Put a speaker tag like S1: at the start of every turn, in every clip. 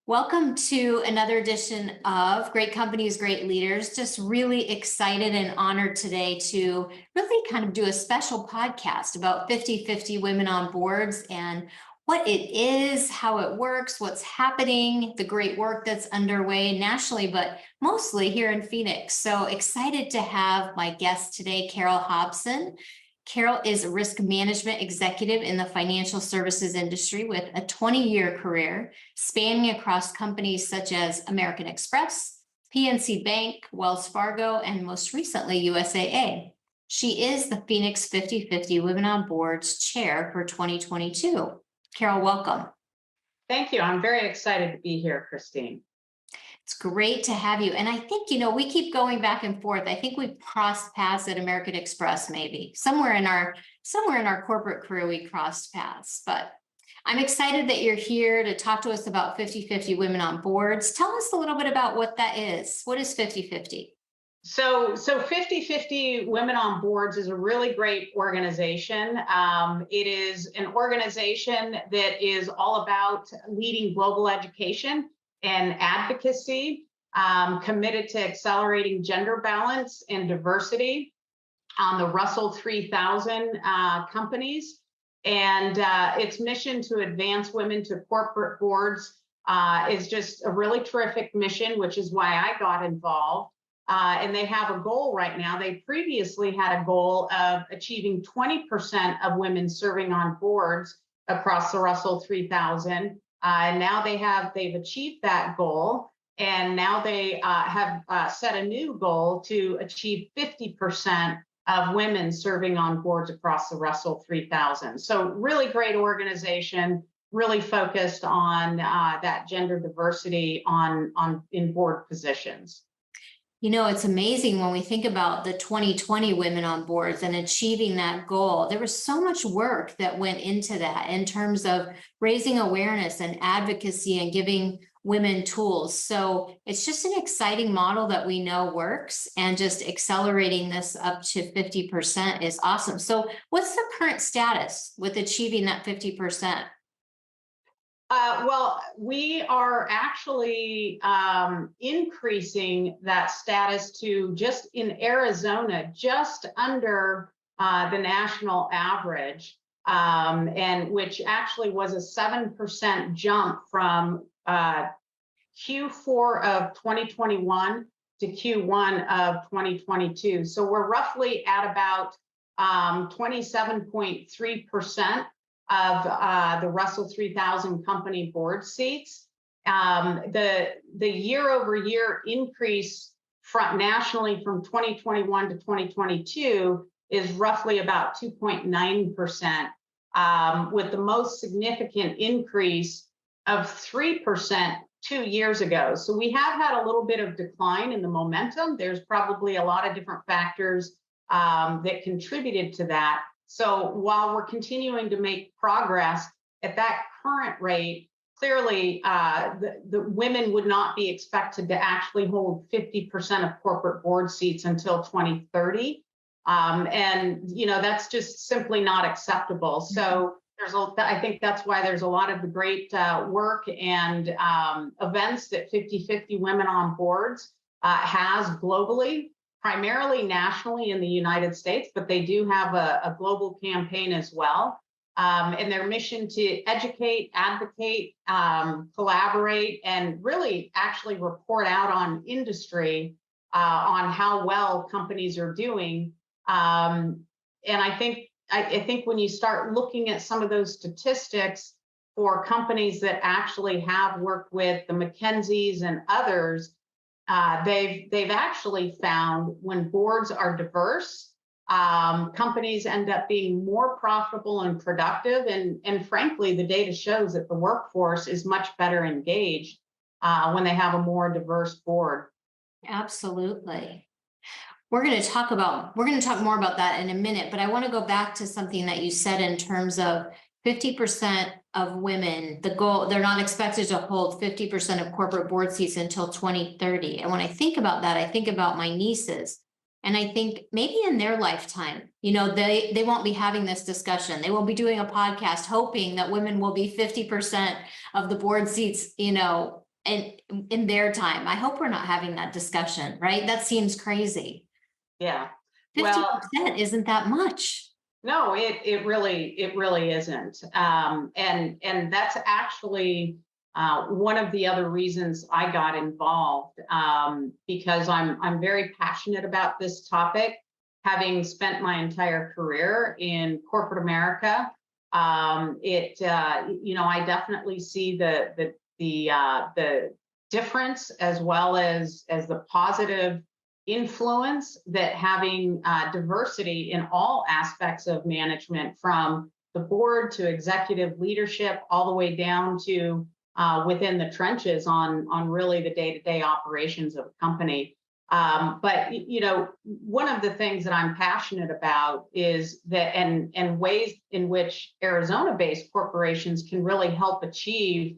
S1: Welcome to another edition of Great Companies, Great Leaders. Just really excited and honored today to really kind of do a special podcast about 50-50 women on boards and what it is, how it works, what's happening, the great work that's underway nationally, but mostly here in Phoenix. So excited to have my guest today, Carol Hobson. Carol is a risk management executive in the financial services industry with a 20-year career spanning across companies such as American Express, PNC Bank, Wells Fargo, and most recently USAA. She is the Phoenix 50-50 Women on Boards Chair for 2022. Carol, welcome.
S2: Thank you. I'm very excited to be here, Christine.
S1: It's great to have you. And I think, we keep going back and forth. I think we've crossed paths at American Express, maybe somewhere in our corporate career, we crossed paths. But I'm excited that you're here to talk to us about 50-50 Women on Boards. Tell us a little bit about what that is. What is 50-50?
S2: So 50-50 Women on Boards is a really great organization. It is an organization that is all about leading global education and advocacy, committed to accelerating gender balance and diversity on the Russell 3000 companies. And its mission to advance women to corporate boards is just a really terrific mission, which is why I got involved. And they have a goal right now. They previously had a goal of achieving 20% of women serving on boards across the Russell 3000. And now they've achieved that goal. And now they have set a new goal to achieve 50% of women serving on boards across the Russell 3000. So really great organization, really focused on that gender diversity in board positions.
S1: It's amazing when we think about the 2020 Women on Boards and achieving that goal. There was so much work that went into that in terms of raising awareness and advocacy and giving women tools. So it's just an exciting model that we know works, and just accelerating this up to 50% is awesome. So what's the current status with achieving that 50%?
S2: Well, we are actually increasing that status to, just in Arizona, just under the national average, and which actually was a 7% jump from Q4 of 2021 to Q1 of 2022. So we're roughly at about 27.3% of the Russell 3000 company board seats. The year-over-year increase nationally from 2021 to 2022 is roughly about 2.9%, with the most significant increase of 3% 2 years ago. So we have had a little bit of decline in the momentum. There's probably a lot of different factors that contributed to that. So while we're continuing to make progress at that current rate, clearly the women would not be expected to actually hold 50% of corporate board seats until 2030. And that's just simply not acceptable. So I think that's why there's a lot of the great work and events that 50-50 Women on Boards has globally, primarily nationally in the United States, but they do have a global campaign as well. And their mission to educate, advocate, collaborate, and really actually report out on industry, on how well companies are doing. And I think when you start looking at some of those statistics for companies that actually have worked with the McKinseys and others, they've actually found when boards are diverse, companies end up being more profitable and productive. And frankly, the data shows that the workforce is much better engaged when they have a more diverse board.
S1: Absolutely. We're going to talk more about that in a minute, but I want to go back to something that you said in terms of 50% of women, the goal, they're not expected to hold 50% of corporate board seats until 2030. And when I think about that, I think about my nieces. And I think maybe in their lifetime, they won't be having this discussion. They won't be doing a podcast hoping that women will be 50% of the board seats, and in their time. I hope we're not having that discussion, right? That seems crazy.
S2: Yeah.
S1: Fifty
S2: Well,
S1: percent isn't that much.
S2: no, it really isn't. And that's actually one of the other reasons I got involved, because I'm very passionate about this topic, having spent my entire career in corporate America. I definitely see the difference, as well as the positive influence that having diversity in all aspects of management, from the board to executive leadership, all the way down to within the trenches on really the day-to-day operations of a company. But one of the things that I'm passionate about is that, and ways in which Arizona-based corporations can really help achieve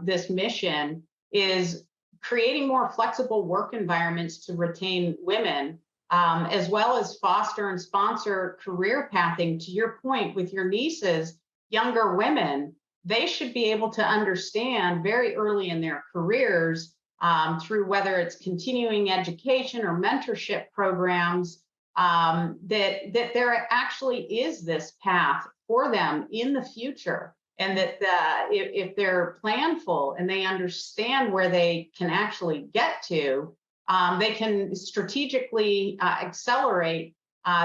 S2: this mission, is creating more flexible work environments to retain women, as well as foster and sponsor career pathing. To your point, with your nieces, younger women, they should be able to understand very early in their careers, through whether it's continuing education or mentorship programs, that there actually is this path for them in the future. And that if they're planful and they understand where they can actually get to, they can strategically accelerate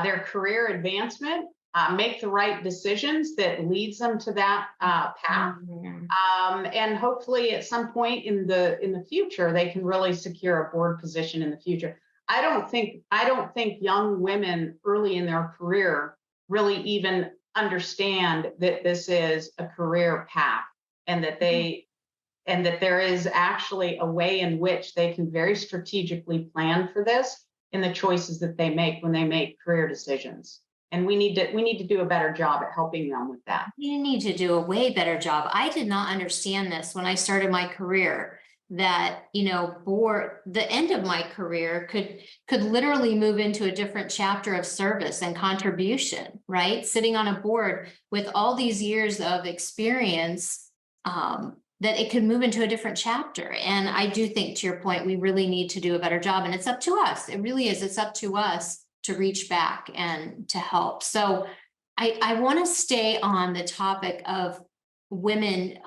S2: their career advancement, make the right decisions that leads them to that path. And hopefully at some point in the future, they can really secure a board position in the future. I don't think young women early in their career really even understand that this is a career path, and that there is actually a way in which they can very strategically plan for this in the choices that they make when they make career decisions. And we need to do a better job at helping them with that.
S1: You need to do a way better job. I did not understand this when I started my career, that, for the end of my career could literally move into a different chapter of service and contribution, right? Sitting on a board with all these years of experience, that it could move into a different chapter. And I do think, to your point, we really need to do a better job, and it's up to us. It really is. It's up to us to reach back and to help. So I want to stay on the topic of women,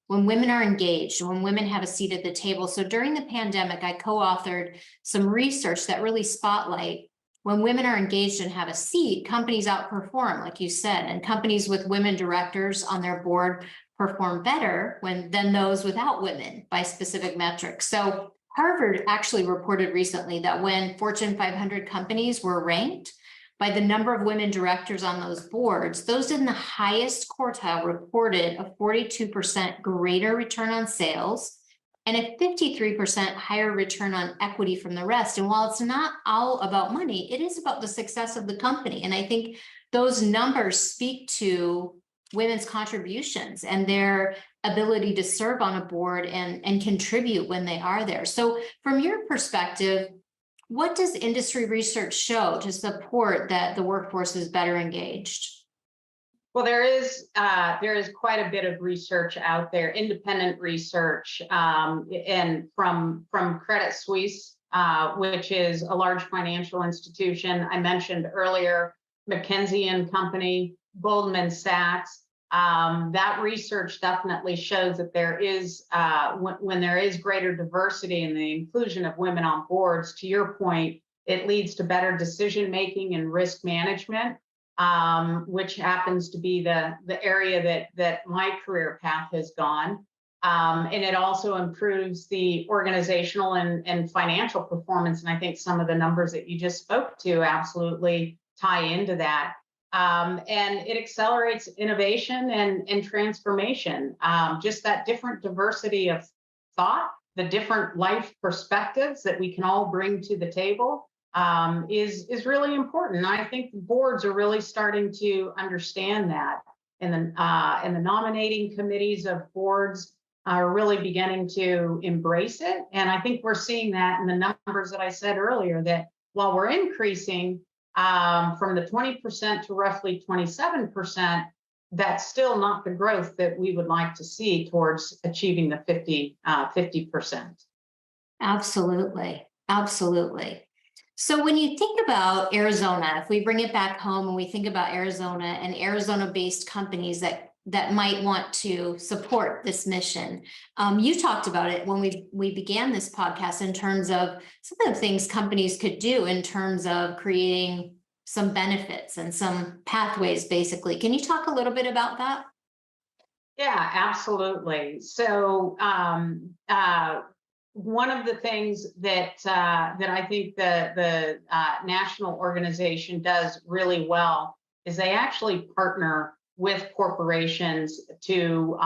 S1: when women are engaged, when women have a seat at the table. So during the pandemic, I co-authored some research that really spotlight when women are engaged and have a seat, companies outperform, like you said, and companies with women directors on their board perform better than those without women by specific metrics. So Harvard actually reported recently that when Fortune 500 companies were ranked by the number of women directors on those boards, those in the highest quartile reported a 42% greater return on sales and a 53% higher return on equity from the rest. And while it's not all about money, it is about the success of the company. And I think those numbers speak to women's contributions and their ability to serve on a board and contribute when they are there. So from your perspective, what does industry research show to support that the workforce is better engaged?
S2: Well, there is quite a bit of research out there, independent research, and from Credit Suisse, which is a large financial institution. I mentioned earlier, McKinsey & Company, Goldman Sachs. That research definitely shows that there is, when there is greater diversity and the inclusion of women on boards, to your point, it leads to better decision making and risk management, which happens to be the area that my career path has gone. And it also improves the organizational and financial performance. And I think some of the numbers that you just spoke to absolutely tie into that. And it accelerates innovation and transformation. Just that different diversity of thought, the different life perspectives that we can all bring to the table, is really important. And I think boards are really starting to understand that. And the nominating committees of boards are really beginning to embrace it. And I think we're seeing that in the numbers that I said earlier, that while we're increasing from the 20% to roughly 27%, that's still not the growth that we would like to see towards achieving the 50%.
S1: Absolutely. Absolutely. So when you think about Arizona, if we bring it back home and we think about Arizona and Arizona-based companies that might want to support this mission, you talked about it when we began this podcast in terms of some of the things companies could do in terms of creating some benefits and some pathways, basically. Can you talk a little bit about that?
S2: Yeah, absolutely. So one of the things that I think the national organization does really well is they actually partner with corporations to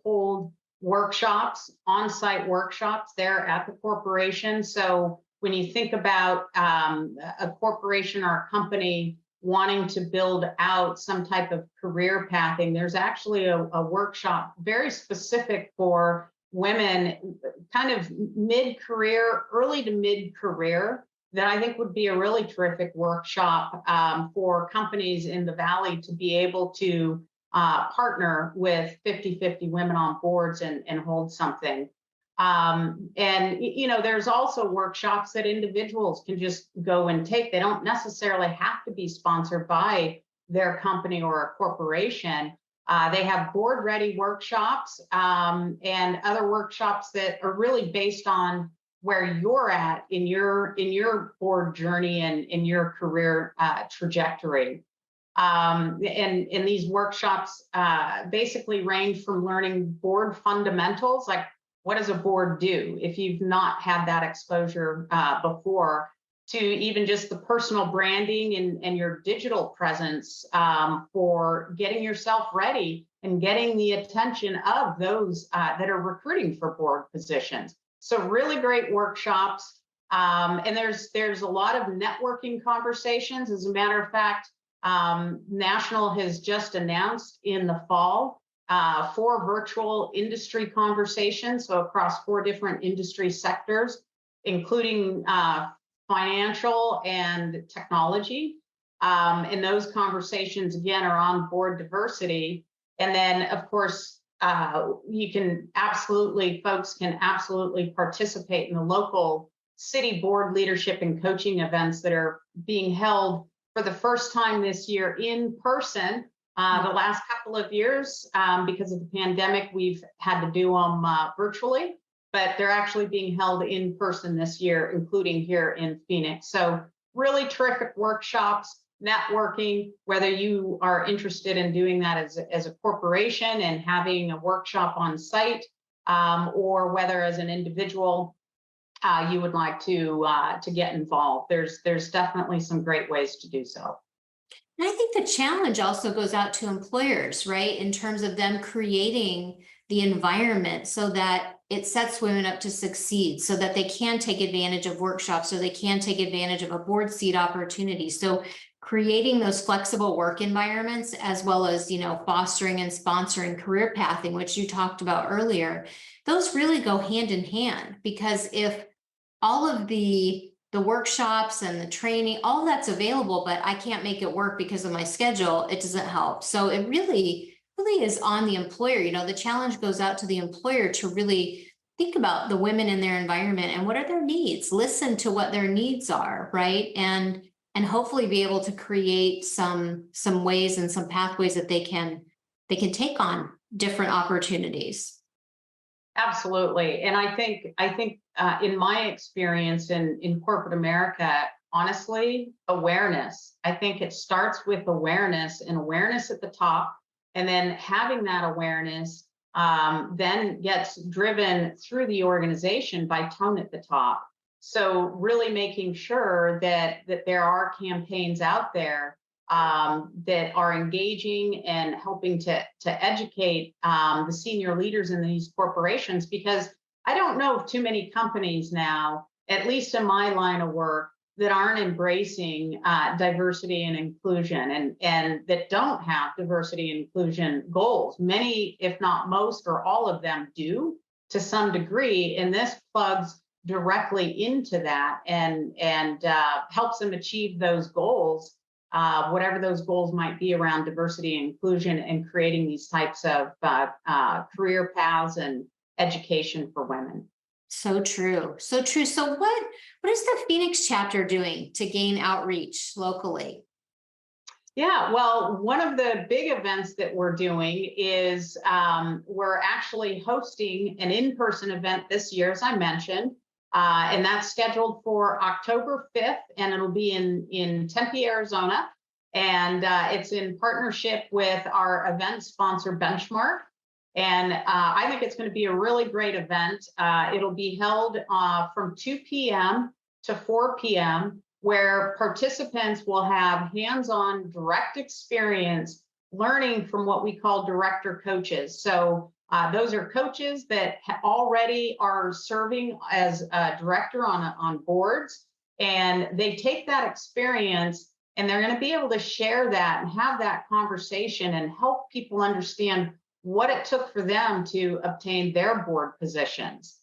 S2: hold workshops, on-site workshops there at the corporation. So when you think about a corporation or a company wanting to build out some type of career pathing, there's actually a workshop very specific for women, kind of mid-career, early to mid-career, that I think would be a really terrific workshop for companies in the Valley to be able to partner with 50-50 women on boards and hold something. And there's also workshops that individuals can just go and take. They don't necessarily have to be sponsored by their company or a corporation. They have board ready workshops and other workshops that are really based on where you're at in your board journey and in your career trajectory. And these workshops basically range from learning board fundamentals, like what does a board do if you've not had that exposure before, to even just the personal branding and your digital presence for getting yourself ready and getting the attention of those that are recruiting for board positions. So really great workshops. And there's a lot of networking conversations. As a matter of fact, National has just announced in the fall 4 virtual industry conversations, so across 4 different industry sectors, including financial and technology. And those conversations, again, are on board diversity. And then, of course, folks can absolutely participate in the local city board leadership and coaching events that are being held for the first time this year in person. The last couple of years, because of the pandemic, we've had to do them virtually, but they're actually being held in person this year, including here in Phoenix. So really terrific workshops, networking, whether you are interested in doing that as a corporation and having a workshop on site, or whether as an individual you would like to get involved. There's definitely some great ways to do so.
S1: And I think the challenge also goes out to employers, right? In terms of them creating the environment so that it sets women up to succeed, so that they can take advantage of workshops, so they can take advantage of a board seat opportunity. So creating those flexible work environments, as well as, fostering and sponsoring career pathing, which you talked about earlier, those really go hand in hand, because if all of the workshops and the training, all that's available, but I can't make it work because of my schedule, it doesn't help. So it really is on the employer. The challenge goes out to the employer to really think about the women in their environment and what are their needs, listen to what their needs are, right? And hopefully be able to create some ways and some pathways that they can take on different opportunities.
S2: Absolutely. And I think in my experience in corporate America, honestly, awareness. I think it starts with awareness, and awareness at the top, and then having that awareness then gets driven through the organization by tone at the top. So really making sure that there are campaigns out there that are engaging and helping to educate the senior leaders in these corporations, because I don't know of too many companies now, at least in my line of work, that aren't embracing diversity and inclusion and that don't have diversity and inclusion goals. Many, if not most or all of them, do to some degree, and this plugs directly into that and helps them achieve those goals whatever those goals might be around diversity and inclusion, and creating these types of career paths and education for women.
S1: So true. So true. So what is the Phoenix chapter doing to gain outreach locally?
S2: Yeah, well, one of the big events that we're doing is we're actually hosting an in-person event this year, as I mentioned, and that's scheduled for October 5th, and it'll be in Tempe, Arizona, and it's in partnership with our event sponsor, Benchmark. And I think it's going to be a really great event. It'll be held from 2 p.m. to 4 p.m., where participants will have hands-on direct experience learning from what we call director coaches. So those are coaches that already are serving as a director on boards, and they take that experience and they're going to be able to share that and have that conversation and help people understand what it took for them to obtain their board positions.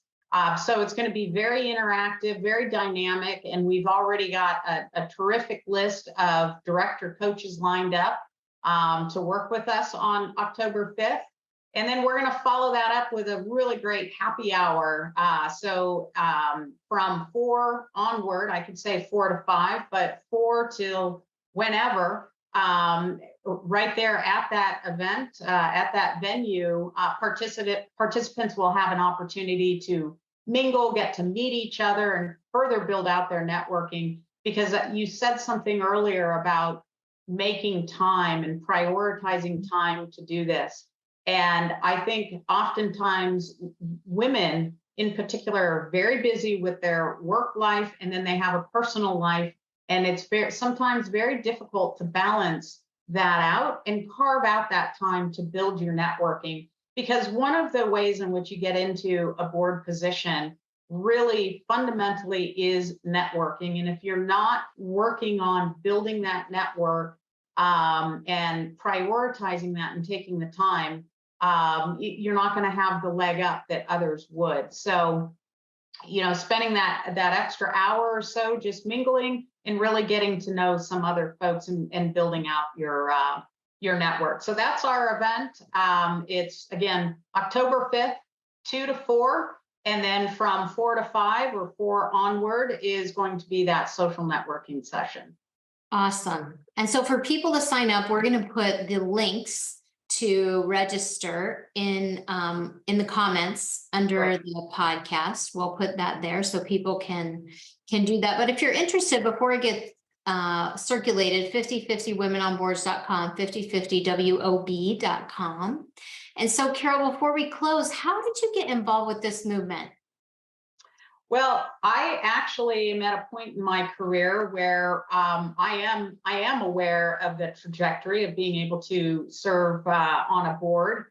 S2: So it's going to be very interactive, very dynamic, and we've already got a terrific list of director coaches lined up to work with us on October 5th. And then we're going to follow that up with a really great happy hour. So from 4 onward, I could say 4 to 5, but 4 till whenever, right there at that event, at that venue, participants will have an opportunity to mingle, get to meet each other, and further build out their networking. Because you said something earlier about making time and prioritizing time to do this. And I think oftentimes women in particular are very busy with their work life, and then they have a personal life. And it's sometimes very difficult to balance that out and carve out that time to build your networking. Because one of the ways in which you get into a board position really fundamentally is networking. And if you're not working on building that network and prioritizing that and taking the time, you're not going to have the leg up that others would. So, spending that extra hour or so just mingling and really getting to know some other folks and building out your network. So that's our event. It's again October 5th, 2 to 4, and then from 4 to 5 or 4 onward is going to be that social networking session.
S1: Awesome. And so for people to sign up, we're going to put the links to register in the comments under the podcast. We'll put that there so people can do that. But if you're interested, before it gets circulated, 5050womenonboards.com, 5050wob.com. And so, Carol, before we close, how did you get involved with this movement?
S2: Well, I actually am at a point in my career where I am aware of the trajectory of being able to serve on a board.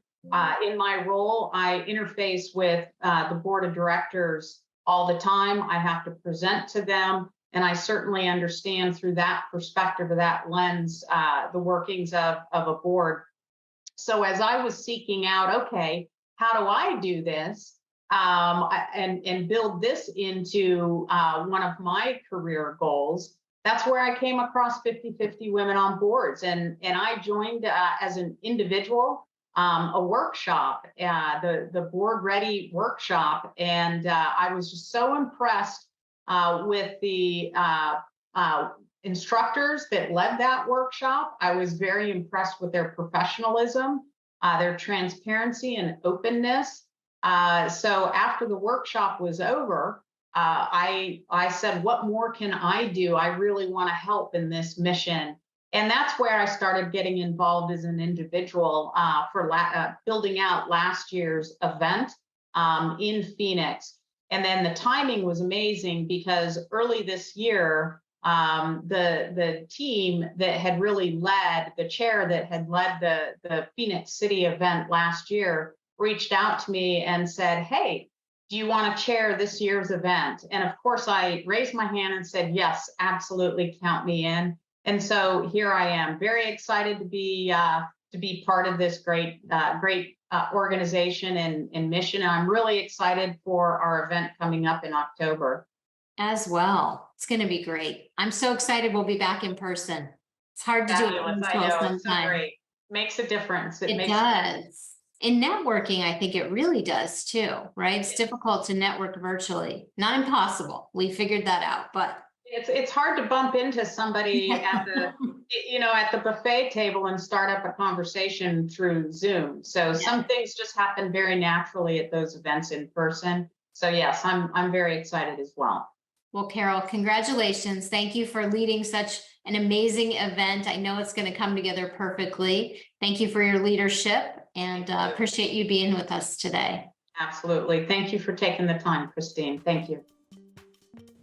S2: In my role, I interface with the board of directors all the time. I have to present to them, and I certainly understand through that perspective, or that lens, the workings of a board. So as I was seeking out, okay, how do I do this? And build this into one of my career goals, that's where I came across 50/50 Women on Boards. And I joined as an individual a workshop, the Board Ready workshop. And I was just so impressed with the instructors that led that workshop. I was very impressed with their professionalism, their transparency and openness. So after the workshop was over, I said, what more can I do? I really want to help in this mission. And that's where I started getting involved as an individual for building out last year's event in Phoenix. And then the timing was amazing because early this year, the team that had really led, the chair that had led the Phoenix City event last year, reached out to me and said, hey, do you want to chair this year's event? And of course, I raised my hand and said, yes, absolutely, count me in. And so here I am, very excited to be part of this great organization and mission. And I'm really excited for our event coming up in October.
S1: As well. It's going to be great. I'm so excited we'll be back in person. It's hard to do it
S2: Fabulous. I
S1: well
S2: know. It's so
S1: sometimes.
S2: great. Makes a difference.
S1: It
S2: Makes
S1: does. In networking, I think it really does too, right? It's
S2: Yeah.
S1: difficult to network virtually. Not impossible. We figured that out, but
S2: It's hard to bump into somebody at the buffet table and start up a conversation through Zoom. So
S1: yeah.
S2: some things just happen very naturally at those events in person. So yes, I'm very excited as well.
S1: Well, Carol, congratulations. Thank you for leading such an amazing event. I know it's going to come together perfectly. Thank you for your leadership and
S2: Thank you.
S1: appreciate you being with us today.
S2: Absolutely. Thank you for taking the time, Christine. Thank you.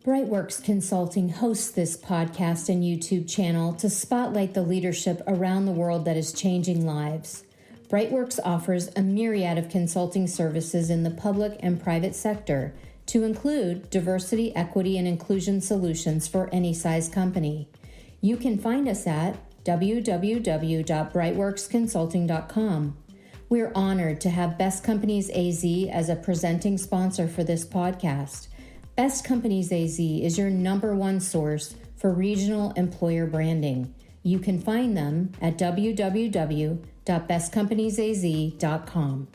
S3: Brightworks Consulting hosts this podcast and YouTube channel to spotlight the leadership around the world that is changing lives. Brightworks offers a myriad of consulting services in the public and private sector, to include diversity, equity, and inclusion solutions for any size company. You can find us at www.brightworksconsulting.com. We're honored to have Best Companies AZ as a presenting sponsor for this podcast. Best Companies AZ is your #1 source for regional employer branding. You can find them at www.bestcompaniesaz.com.